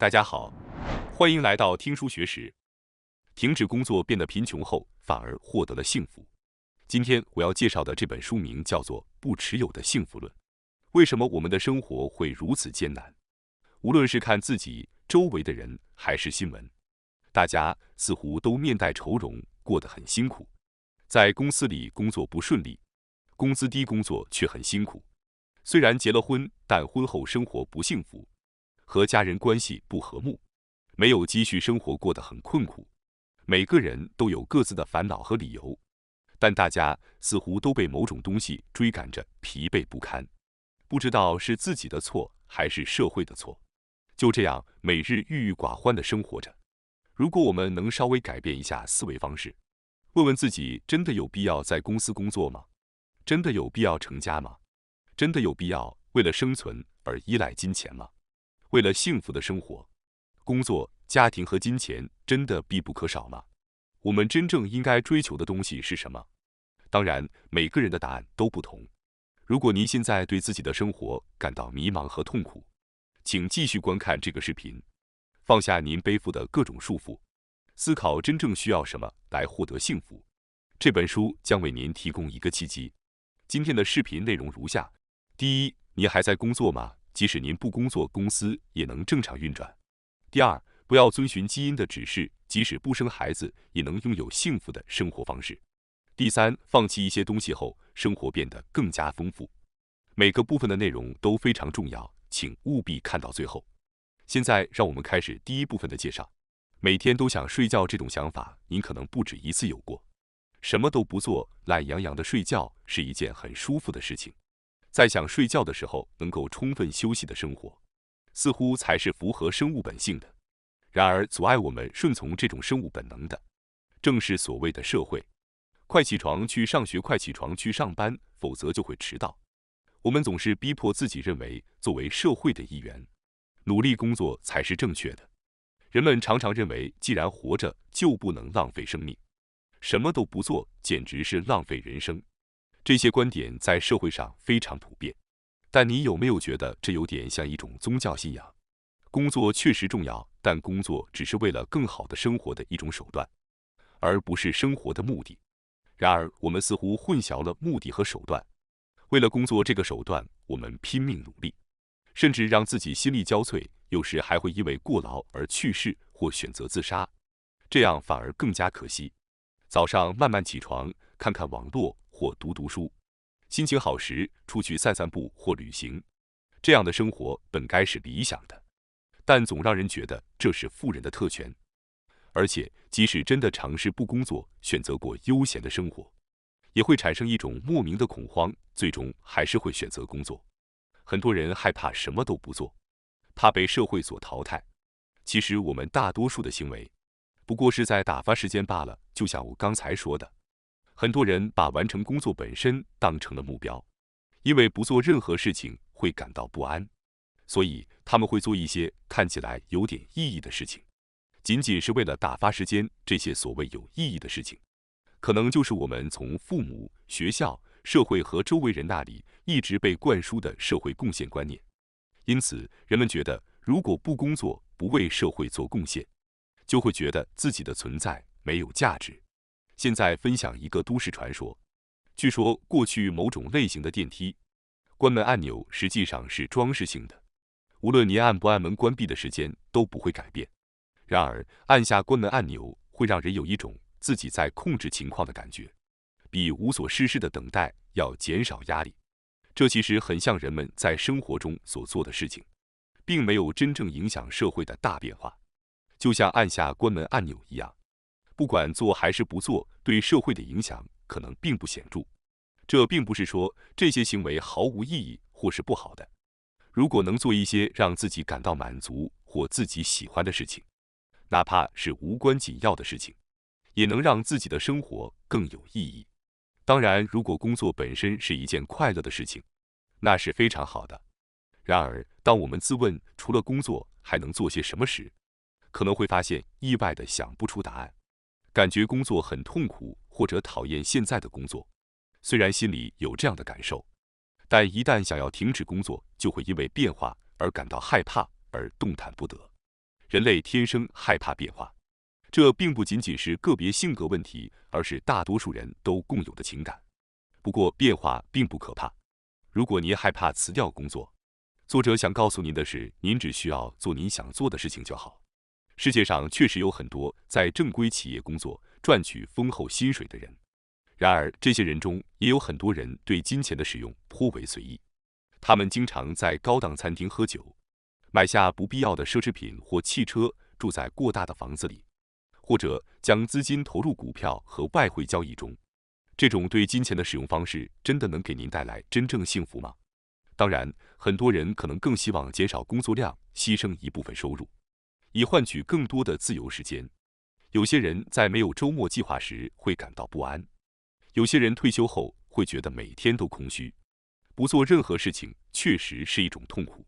大家好，欢迎来到听书学史。停止工作变得贫穷后，反而获得了幸福。今天我要介绍的这本书名叫做《不持有的幸福论》。为什么我们的生活会如此艰难？无论是看自己周围的人，还是新闻，大家似乎都面带愁容，过得很辛苦。在公司里工作不顺利，工资低，工作却很辛苦。虽然结了婚，但婚后生活不幸福，和家人关系不和睦，没有积蓄，生活过得很困苦。每个人都有各自的烦恼和理由，但大家似乎都被某种东西追赶着，疲惫不堪，不知道是自己的错还是社会的错。就这样每日郁郁寡欢地生活着。如果我们能稍微改变一下思维方式，问问自己，真的有必要在公司工作吗？真的有必要成家吗？真的有必要为了生存而依赖金钱吗？为了幸福的生活，工作、家庭和金钱真的必不可少吗？我们真正应该追求的东西是什么？当然，每个人的答案都不同。如果您现在对自己的生活感到迷茫和痛苦，请继续观看这个视频，放下您背负的各种束缚，思考真正需要什么来获得幸福。这本书将为您提供一个契机。今天的视频内容如下：第一，您还在工作吗？即使您不工作，公司也能正常运转。第二，不要遵循基因的指示，即使不生孩子，也能拥有幸福的生活方式。第三，放弃一些东西后，生活变得更加丰富。每个部分的内容都非常重要，请务必看到最后。现在让我们开始第一部分的介绍。每天都想睡觉，这种想法您可能不止一次有过。什么都不做，懒洋洋的睡觉是一件很舒服的事情。在想睡觉的时候能够充分休息的生活，似乎才是符合生物本性的。然而，阻碍我们顺从这种生物本能的，正是所谓的社会。快起床去上学，快起床去上班，否则就会迟到。我们总是逼迫自己，认为作为社会的一员，努力工作才是正确的。人们常常认为，既然活着，就不能浪费生命，什么都不做简直是浪费人生。这些观点在社会上非常普遍，但你有没有觉得这有点像一种宗教信仰？工作确实重要，但工作只是为了更好的生活的一种手段，而不是生活的目的。然而，我们似乎混淆了目的和手段。为了工作这个手段，我们拼命努力，甚至让自己心力交瘁，有时还会因为过劳而去世或选择自杀，这样反而更加可惜。早上慢慢起床，看看网络或读读书，心情好时出去散散步或旅行，这样的生活本该是理想的，但总让人觉得这是富人的特权。而且，即使真的尝试不工作，选择过悠闲的生活，也会产生一种莫名的恐慌，最终还是会选择工作。很多人害怕什么都不做，怕被社会所淘汰。其实我们大多数的行为，不过是在打发时间罢了。就像我刚才说的，很多人把完成工作本身当成了目标，因为不做任何事情会感到不安，所以他们会做一些看起来有点意义的事情，仅仅是为了打发时间。这些所谓有意义的事情，可能就是我们从父母、学校、社会和周围人那里一直被灌输的社会贡献观念。因此，人们觉得如果不工作，不为社会做贡献，就会觉得自己的存在没有价值。现在分享一个都市传说。据说过去某种类型的电梯关门按钮实际上是装饰性的，无论您按不按门关闭的时间都不会改变。然而，按下关门按钮会让人有一种自己在控制情况的感觉，比无所事事的等待要减少压力。这其实很像人们在生活中所做的事情，并没有真正影响社会的大变化。就像按下关门按钮一样，不管做还是不做，对社会的影响可能并不显著。这并不是说这些行为毫无意义或是不好的。如果能做一些让自己感到满足或自己喜欢的事情，哪怕是无关紧要的事情，也能让自己的生活更有意义。当然，如果工作本身是一件快乐的事情，那是非常好的。然而，当我们自问除了工作还能做些什么时，可能会发现意外的想不出答案。感觉工作很痛苦，或者讨厌现在的工作，虽然心里有这样的感受，但一旦想要停止工作，就会因为变化而感到害怕而动弹不得。人类天生害怕变化，这并不仅仅是个别性格问题，而是大多数人都共有的情感。不过，变化并不可怕。如果您害怕辞掉工作，作者想告诉您的是，您只需要做您想做的事情就好。世界上确实有很多在正规企业工作、赚取丰厚薪水的人，然而这些人中也有很多人对金钱的使用颇为随意。他们经常在高档餐厅喝酒，买下不必要的奢侈品或汽车，住在过大的房子里，或者将资金投入股票和外汇交易中。这种对金钱的使用方式真的能给您带来真正幸福吗？当然，很多人可能更希望减少工作量，牺牲一部分收入，以换取更多的自由时间。有些人在没有周末计划时会感到不安，有些人退休后会觉得每天都空虚。不做任何事情确实是一种痛苦。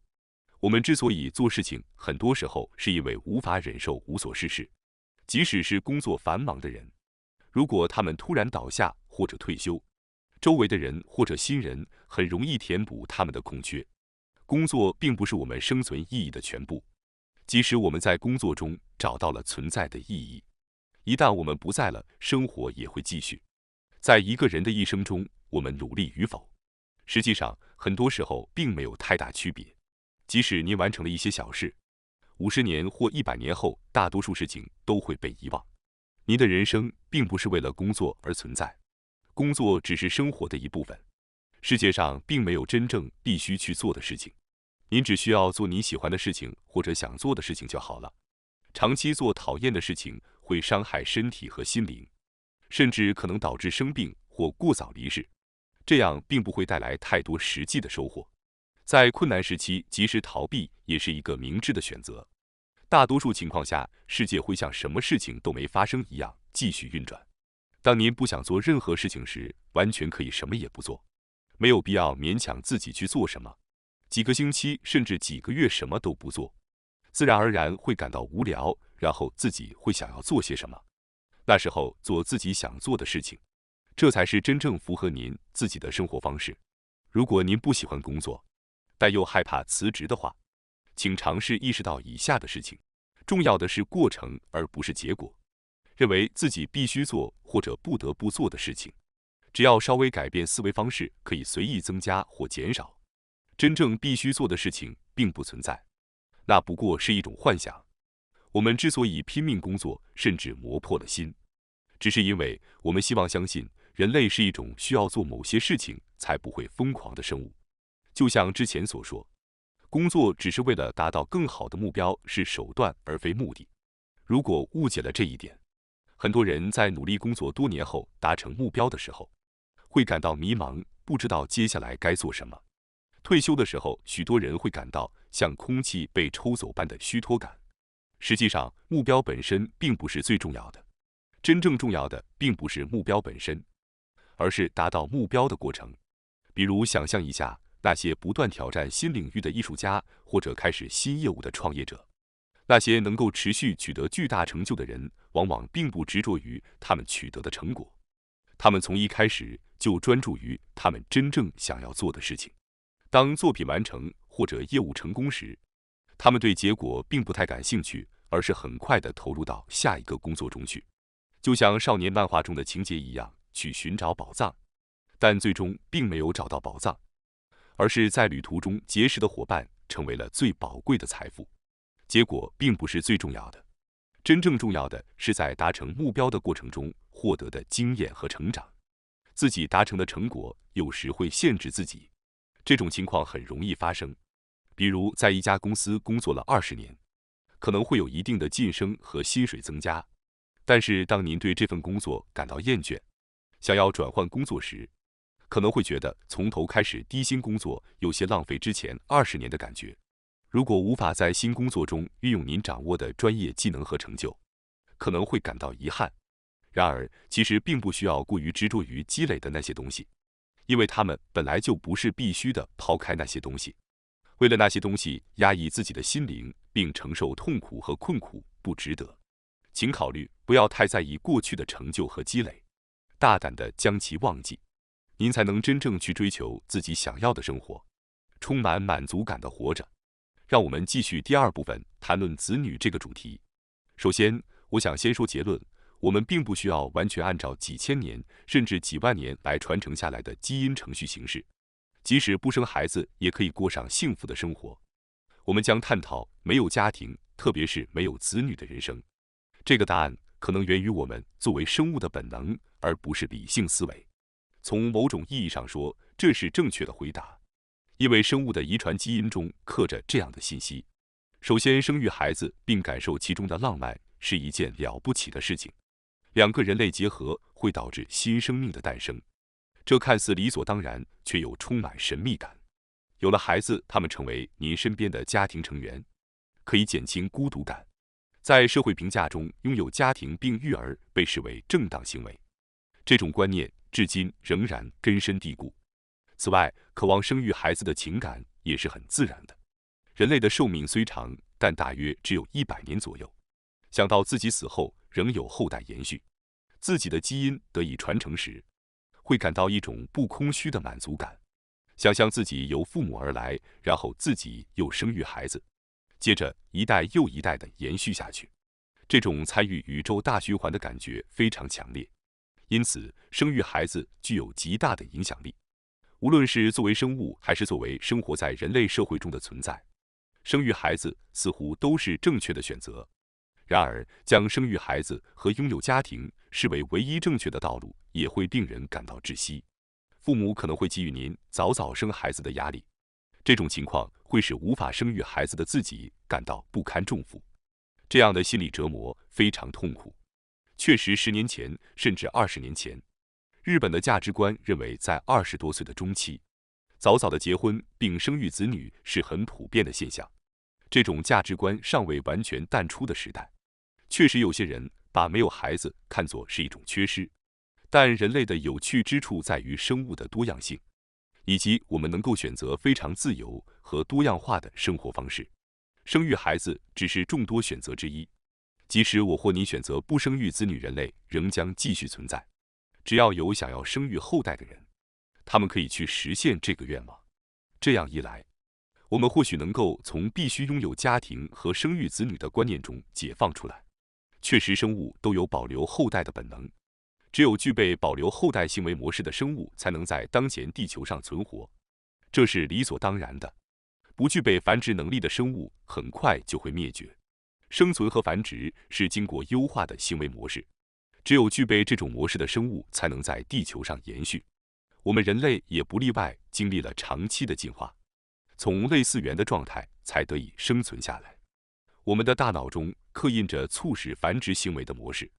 我们之所以做事情，很多时候是因为无法忍受无所事事。即使是工作繁忙的人，如果他们突然倒下或者退休，周围的人或者新人很容易填补他们的空缺。工作并不是我们生存意义的全部，即使我们在工作中找到了存在的意义，一旦我们不在了，生活也会继续。在一个人的一生中，我们努力与否，实际上很多时候并没有太大区别。即使您完成了一些小事，50年或100年后，大多数事情都会被遗忘。您的人生并不是为了工作而存在，工作只是生活的一部分。世界上并没有真正必须去做的事情，您只需要做你喜欢的事情或者想做的事情就好了。长期做讨厌的事情会伤害身体和心灵，甚至可能导致生病或过早离世，这样并不会带来太多实际的收获。在困难时期，及时逃避也是一个明智的选择。大多数情况下，世界会像什么事情都没发生一样继续运转。当您不想做任何事情时，完全可以什么也不做，没有必要勉强自己去做什么。几个星期甚至几个月什么都不做，自然而然会感到无聊，然后自己会想要做些什么。那时候做自己想做的事情，这才是真正符合您自己的生活方式。如果您不喜欢工作，但又害怕辞职的话，请尝试意识到以下的事情：重要的是过程，而不是结果。认为自己必须做或者不得不做的事情，只要稍微改变思维方式，可以随意增加或减少。真正必须做的事情并不存在，那不过是一种幻想。我们之所以拼命工作，甚至磨破了心，只是因为我们希望相信人类是一种需要做某些事情才不会疯狂的生物。就像之前所说，工作只是为了达到更好的目标，是手段而非目的。如果误解了这一点，很多人在努力工作多年后达成目标的时候，会感到迷茫，不知道接下来该做什么。退休的时候，许多人会感到像空气被抽走般的虚脱感。实际上，目标本身并不是最重要的，真正重要的并不是目标本身，而是达到目标的过程。比如，想象一下那些不断挑战新领域的艺术家，或者开始新业务的创业者。那些能够持续取得巨大成就的人，往往并不执着于他们取得的成果，他们从一开始就专注于他们真正想要做的事情。当作品完成或者业务成功时，他们对结果并不太感兴趣，而是很快地投入到下一个工作中去，就像少年漫画中的情节一样，去寻找宝藏，但最终并没有找到宝藏，而是在旅途中结识的伙伴成为了最宝贵的财富。结果并不是最重要的，真正重要的是在达成目标的过程中获得的经验和成长。自己达成的成果有时会限制自己，这种情况很容易发生。比如在一家公司工作了20年，可能会有一定的晋升和薪水增加，但是当您对这份工作感到厌倦，想要转换工作时，可能会觉得从头开始低薪工作有些浪费之前20年的感觉。如果无法在新工作中运用您掌握的专业技能和成就，可能会感到遗憾。然而，其实并不需要过于执着于积累的那些东西，因为它们本来就不是必须的。抛开那些东西，为了那些东西压抑自己的心灵并承受痛苦和困苦，不值得。请考虑不要太在意过去的成就和积累，大胆地将其忘记，您才能真正去追求自己想要的生活，充满满足感地活着。让我们继续第二部分，谈论子女这个主题。首先，我想先说结论，我们并不需要完全按照几千年甚至几万年来传承下来的基因程序行事，即使不生孩子也可以过上幸福的生活。我们将探讨没有家庭，特别是没有子女的人生。这个答案可能源于我们作为生物的本能，而不是理性思维。从某种意义上说，这是正确的回答，因为生物的遗传基因中刻着这样的信息：首先，生育孩子并感受其中的浪漫是一件了不起的事情。两个人类结合会导致新生命的诞生，这看似理所当然，却又充满神秘感。有了孩子，他们成为您身边的家庭成员，可以减轻孤独感。在社会评价中，拥有家庭并育儿被视为正当行为，这种观念至今仍然根深蒂固。此外，渴望生育孩子的情感也是很自然的。人类的寿命虽长，但大约只有100年左右。想到自己死后仍有后代延续，自己的基因得以传承时，会感到一种不空虚的满足感。想象自己由父母而来，然后自己又生育孩子，接着一代又一代的延续下去，这种参与宇宙大循环的感觉非常强烈。因此，生育孩子具有极大的影响力。无论是作为生物，还是作为生活在人类社会中的存在，生育孩子似乎都是正确的选择。然而，将生育孩子和拥有家庭视为唯一正确的道路，也会令人感到窒息。父母可能会给予您早早生孩子的压力，这种情况会使无法生育孩子的自己感到不堪重负。这样的心理折磨非常痛苦。确实，10年前甚至20年前，日本的价值观认为，在20多岁的中期，早早的结婚并生育子女是很普遍的现象。这种价值观尚未完全淡出的时代，确实有些人把没有孩子看作是一种缺失。但人类的有趣之处在于生物的多样性，以及我们能够选择非常自由和多样化的生活方式。生育孩子只是众多选择之一，即使我或你选择不生育子女，人类仍将继续存在。只要有想要生育后代的人，他们可以去实现这个愿望。这样一来，我们或许能够从必须拥有家庭和生育子女的观念中解放出来。确实，生物都有保留后代的本能。只有具备保留后代行为模式的生物才能在当前地球上存活，这是理所当然的。不具备繁殖能力的生物很快就会灭绝。生存和繁殖是经过优化的行为模式，只有具备这种模式的生物才能在地球上延续。我们人类也不例外，经历了长期的进化，从类似猿的状态才得以生存下来。我们的大脑中刻印着促使繁殖行为的模式。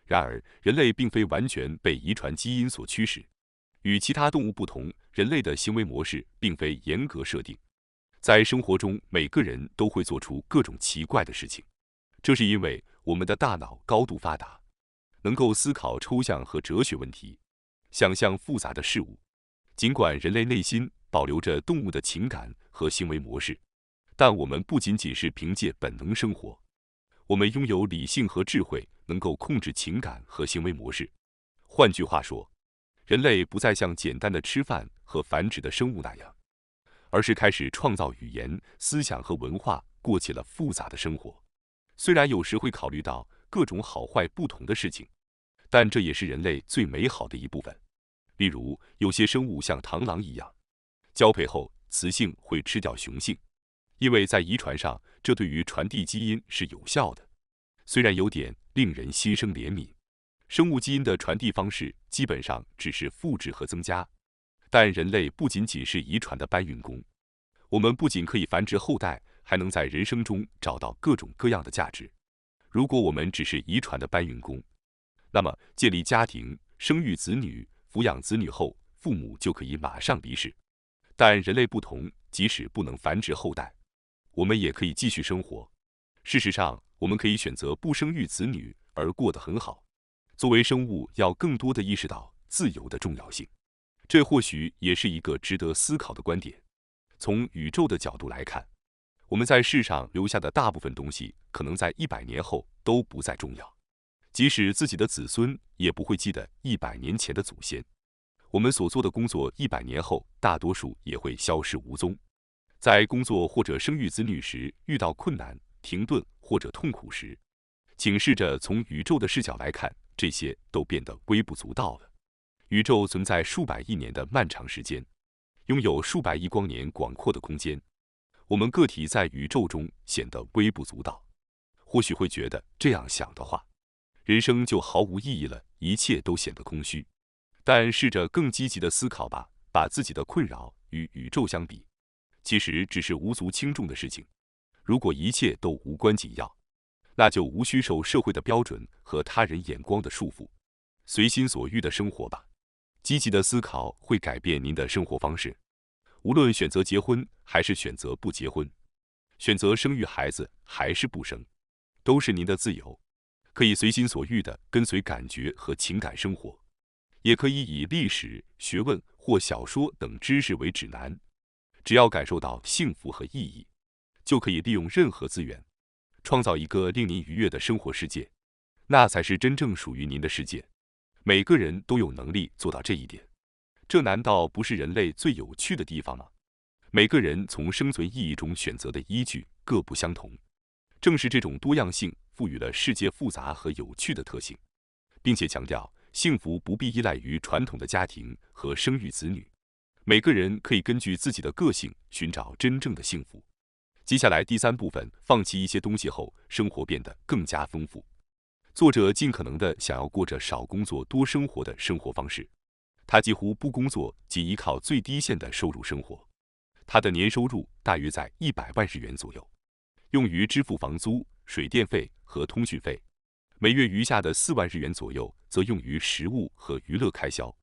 然而，人类并非完全被遗传基因所驱使。与其他动物不同，人类的行为模式并非严格设定。在生活中，每个人都会做出各种奇怪的事情，这是因为我们的大脑高度发达，能够思考抽象和哲学问题，想象复杂的事物。尽管人类内心保留着动物的情感和行为模式，但我们不仅仅是凭借本能生活。我们拥有理性和智慧，能够控制情感和行为模式。换句话说，人类不再像简单的吃饭和繁殖的生物那样，而是开始创造语言、思想和文化，过起了复杂的生活。虽然有时会考虑到各种好坏不同的事情，但这也是人类最美好的一部分。例如，有些生物像螳螂一样，交配后雌性会吃掉雄性，因为在遗传上，这对于传递基因是有效的。虽然有点令人心生怜悯，生物基因的传递方式基本上只是复制和增加，但人类不仅仅是遗传的搬运工，我们不仅可以繁殖后代，还能在人生中找到各种各样的价值。如果我们只是遗传的搬运工，那么建立家庭、生育子女、抚养子女后，父母就可以马上离世。但人类不同，即使不能繁殖后代，我们也可以继续生活。事实上，我们可以选择不生育子女而过得很好。作为生物，要更多地意识到自由的重要性，这或许也是一个值得思考的观点。从宇宙的角度来看，我们在世上留下的大部分东西，可能在100年后都不再重要。即使自己的子孙也不会记得100年前的祖先。我们所做的工作100年后，大多数也会消失无踪。在工作或者生育子女时遇到困难，停顿或者痛苦时，请试着从宇宙的视角来看，这些都变得微不足道了。宇宙存在数百亿年的漫长时间，拥有数百亿光年广阔的空间。我们个体在宇宙中显得微不足道。或许会觉得这样想的话，人生就毫无意义了，一切都显得空虚。但试着更积极的思考吧，把自己的困扰与宇宙相比，其实只是无足轻重的事情。如果一切都无关紧要，那就无需受社会的标准和他人眼光的束缚，随心所欲的生活吧。积极的思考会改变您的生活方式。无论选择结婚还是选择不结婚，选择生育孩子还是不生，都是您的自由。可以随心所欲地跟随感觉和情感生活，也可以以历史、学问或小说等知识为指南。只要感受到幸福和意义，就可以利用任何资源，创造一个令您愉悦的生活世界，那才是真正属于您的世界。每个人都有能力做到这一点，这难道不是人类最有趣的地方吗？每个人从生存意义中选择的依据各不相同，正是这种多样性赋予了世界复杂和有趣的特性，并且强调幸福不必依赖于传统的家庭和生育子女。每个人可以根据自己的个性寻找真正的幸福。接下来第3部分，放弃一些东西后，生活变得更加丰富。作者尽可能地想要过着少工作多生活的生活方式，他几乎不工作，仅依靠最低线的收入生活。他的年收入大约在100万日元左右，用于支付房租、水电费和通讯费。每月余下的4万日元左右则用于食物和娱乐开销。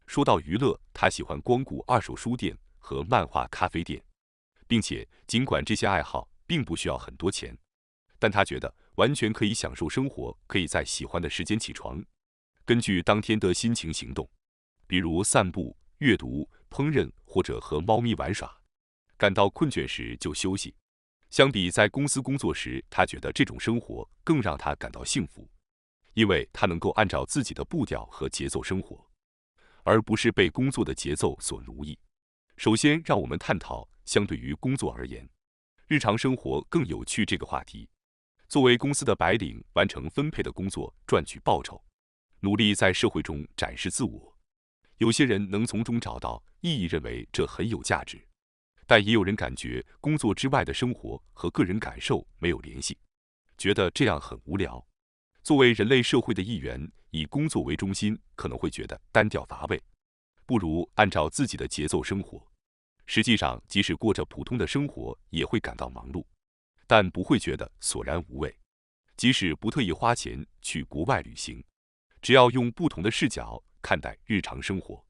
说到娱乐，他喜欢光顾二手书店和漫画咖啡店，并且尽管这些爱好并不需要很多钱，但他觉得完全可以享受生活，可以在喜欢的时间起床，根据当天的心情行动，比如散步、阅读、烹饪或者和猫咪玩耍。感到困倦时就休息。相比在公司工作时，他觉得这种生活更让他感到幸福，因为他能够按照自己的步调和节奏生活，而不是被工作的节奏所奴役。首先，让我们探讨相对于工作而言，日常生活更有趣这个话题。作为公司的白领，完成分配的工作，赚取报酬，努力在社会中展示自我。有些人能从中找到意义，认为这很有价值。但也有人感觉工作之外的生活和个人感受没有联系，觉得这样很无聊。作为人类社会的一员，以工作为中心可能会觉得单调乏味，不如按照自己的节奏生活。实际上，即使过着普通的生活，也会感到忙碌，但不会觉得索然无味。即使不特意花钱去国外旅行，只要用不同的视角看待日常生活，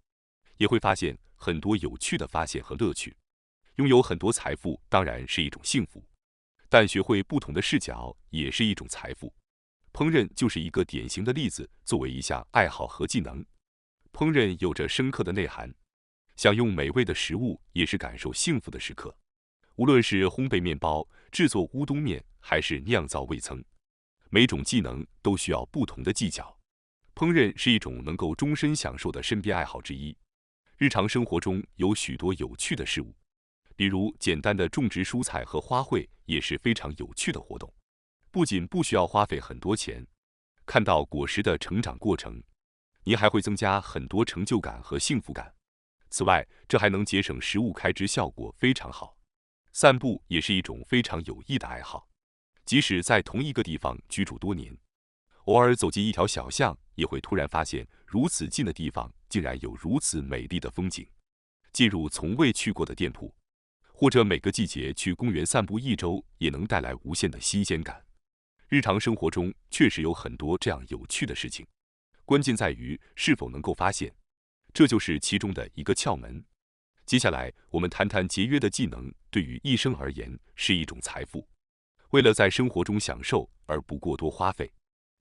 也会发现很多有趣的发现和乐趣。拥有很多财富当然是一种幸福，但学会不同的视角也是一种财富。烹饪就是一个典型的例子。作为一项爱好和技能，烹饪有着深刻的内涵。享用美味的食物也是感受幸福的时刻。无论是烘焙面包、制作乌冬面，还是酿造味噌，每种技能都需要不同的技巧。烹饪是一种能够终身享受的身边爱好之一。日常生活中有许多有趣的事物，比如简单的种植蔬菜和花卉也是非常有趣的活动，不仅不需要花费很多钱，看到果实的成长过程，您还会增加很多成就感和幸福感。此外，这还能节省食物开支，效果非常好。散步也是一种非常有益的爱好，即使在同一个地方居住多年，偶尔走进一条小巷，也会突然发现如此近的地方竟然有如此美丽的风景。进入从未去过的店铺，或者每个季节去公园散步1周，也能带来无限的新鲜感。日常生活中确实有很多这样有趣的事情，关键在于是否能够发现，这就是其中的一个窍门。接下来，我们谈谈节约的技能对于一生而言是一种财富。为了在生活中享受而不过多花费，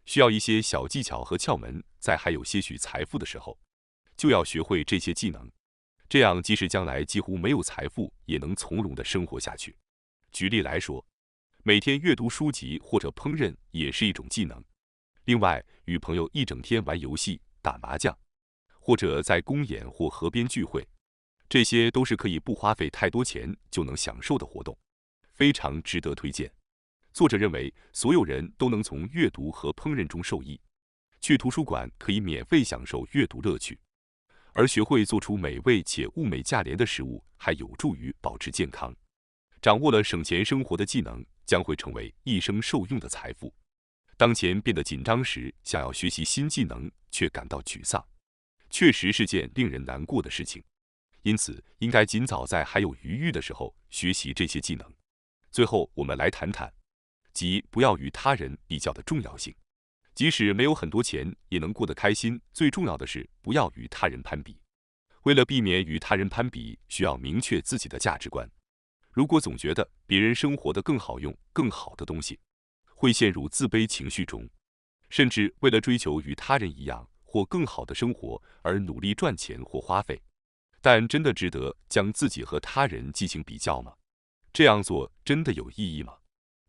需要一些小技巧和窍门。在还有些许财富的时候，就要学会这些技能，这样即使将来几乎没有财富，也能从容地生活下去。举例来说，每天阅读书籍或者烹饪也是一种技能。另外，与朋友一整天玩游戏、打麻将，或者在公园或河边聚会，这些都是可以不花费太多钱就能享受的活动，非常值得推荐。作者认为，所有人都能从阅读和烹饪中受益。去图书馆可以免费享受阅读乐趣，而学会做出美味且物美价廉的食物，还有助于保持健康。掌握了省钱生活的技能，将会成为一生受用的财富。当前变得紧张时，想要学习新技能却感到沮丧，确实是件令人难过的事情。因此，应该尽早在还有余裕的时候学习这些技能。最后，我们来谈谈，即不要与他人比较的重要性。即使没有很多钱，也能过得开心。最重要的是不要与他人攀比。为了避免与他人攀比，需要明确自己的价值观。如果总觉得别人生活得更好，用更好的东西，会陷入自卑情绪中，甚至为了追求与他人一样或更好的生活而努力赚钱或花费。但真的值得将自己和他人进行比较吗？这样做真的有意义吗？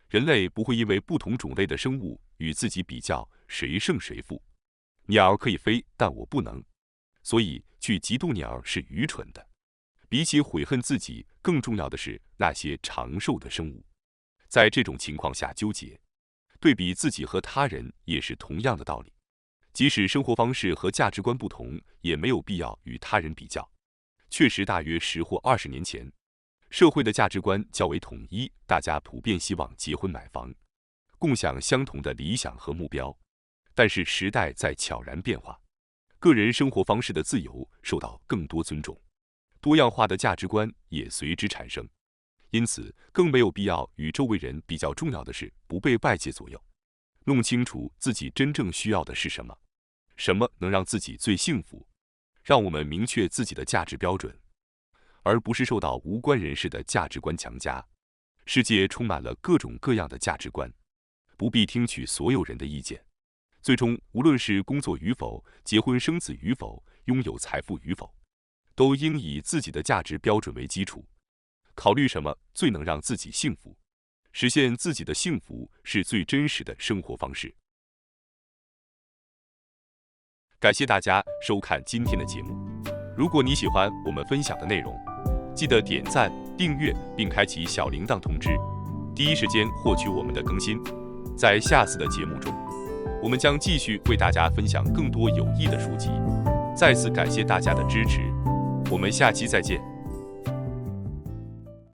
人类不会因为不同种类的生物与自己比较谁胜谁负。鸟可以飞，但我不能，所以去嫉妒鸟是愚蠢的。比起悔恨自己，更重要的是那些长寿的生物。在这种情况下纠结，对比自己和他人也是同样的道理。即使生活方式和价值观不同，也没有必要与他人比较。确实，大约10或20年前，社会的价值观较为统一，大家普遍希望结婚买房，共享相同的理想和目标。但是时代在悄然变化，个人生活方式的自由受到更多尊重，多样化的价值观也随之产生。因此，更没有必要与周围人比较。重要的是不被外界左右，弄清楚自己真正需要的是什么，什么能让自己最幸福。让我们明确自己的价值标准，而不是受到无关人士的价值观强加。世界充满了各种各样的价值观，不必听取所有人的意见。最终，无论是工作与否、结婚生子与否、拥有财富与否，都应以自己的价值标准为基础，考虑什么最能让自己幸福。实现自己的幸福是最真实的生活方式。感谢大家收看今天的节目。如果你喜欢我们分享的内容，记得点赞、订阅并开启小铃铛通知，第一时间获取我们的更新。在下次的节目中，我们将继续为大家分享更多有益的书籍。再次感谢大家的支持，我们下期再见。